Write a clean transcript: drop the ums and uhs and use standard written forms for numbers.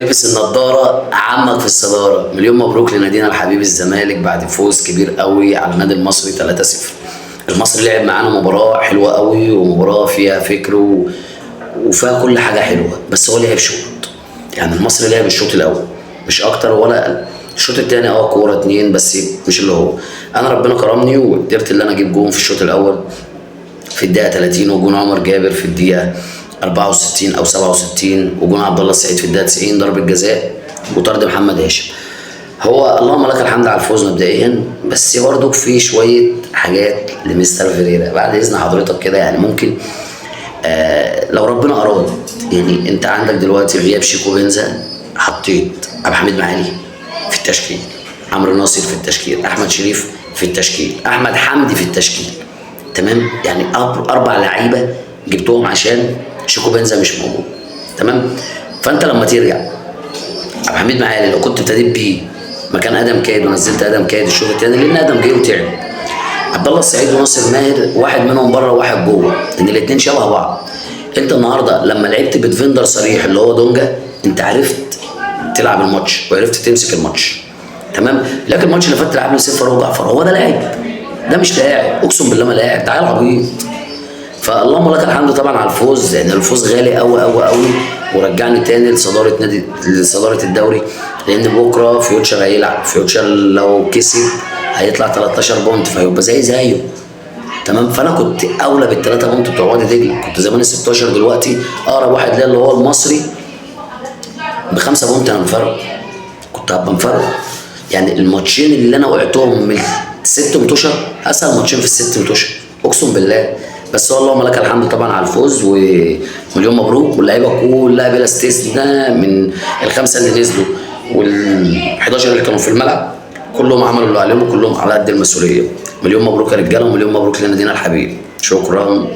لبس النضاره عمك في الصداره. مليون مبروك لنادينا الحبيب الزمالك بعد فوز كبير قوي على النادي المصري 3-0. المصري لعب معانا مباراه حلوه قوي ومباراه فيها فكر وفيها كل حاجه حلوه، بس هو لعب شوط. يعني المصري لعب الشوط الاول مش اكتر ولا اقل. الشوط الثاني كوره اتنين بس، مش اللي هو. انا ربنا كرمني وقدرت ان انا اجيب جون في الشوط الاول في الدقيقه 30، وجون عمر جابر في الدقيقه 64 او 67، وجون عبد الله السعيد في الدقيقه 90 ضربه جزاء، وطرد محمد هاشم. هو اللهم لك الحمد على الفوز مبدئيا، بس برضك في شويه حاجات لمستر فيريرا بعد اذن حضرتك كده. يعني ممكن لو ربنا اراد، يعني انت عندك دلوقتي غياب شيكو بنزا، حطيت عبد الحميد معالي في التشكيل، عمرو ناصر في التشكيل، احمد شريف في التشكيل، احمد حمدي في التشكيل. تمام، يعني اربع لعيبه جبتهم عشان شيكو بنزا مش موجود. تمام، فانت لما ترجع عبد الحميد معالي لو كنت ابتديت بيه مكان ادم كايد ونزلت ادم كايد الشوط الثاني، لان ادم جاي وتعب. عبد الله السعيد وناصر ماهر واحد منهم بره وواحد جوه، ان الاثنين شبه بعض. انت النهارده لما لعبت بتفندر صريح اللي هو دونجا، انت عرفت تلعب الماتش وعرفت تمسك الماتش. تمام، لكن الماتش اللي فات تلعب لي صفر وجعفر، هو ده لاعب؟ ده مش لاعب، اقسم بالله ما لاعب، تعال عبيط. فاللهم لك الحمد طبعا على الفوز، لان الفوز غالي قوي قوي قوي، ورجعني تاني لصداره الدوري. لان بكره فيوتشر هيلعب، فيوتشر لو كسب هيطلع 13 بونت، فيبقى زيه. تمام، فانا كنت اولى بالثلاثه بونت بتوع وادي دجله، كنت زمان 16 دلوقتي اقرب واحد ليا اللي هو المصري بخمسه بونت. انا مفرق، كنت هبقى مفرق. يعني الماتشين اللي انا وقعتهم من ست متوشه اسهل ماتشين في الست متوشه، اقسم بالله. بس هو اللهم لك الحمد طبعا على الفوز، ومليون مبروك. واللعيبه كلها بلا استثناء من الخمسه اللي نزلوا وال11 اللي كانوا في الملعب، كلهم عملوا اللي عليهم وكلهم على قد المسؤوليه. مليون مبروك يا رجاله، ومليون مبروك لنادينا الحبيب. شكرا.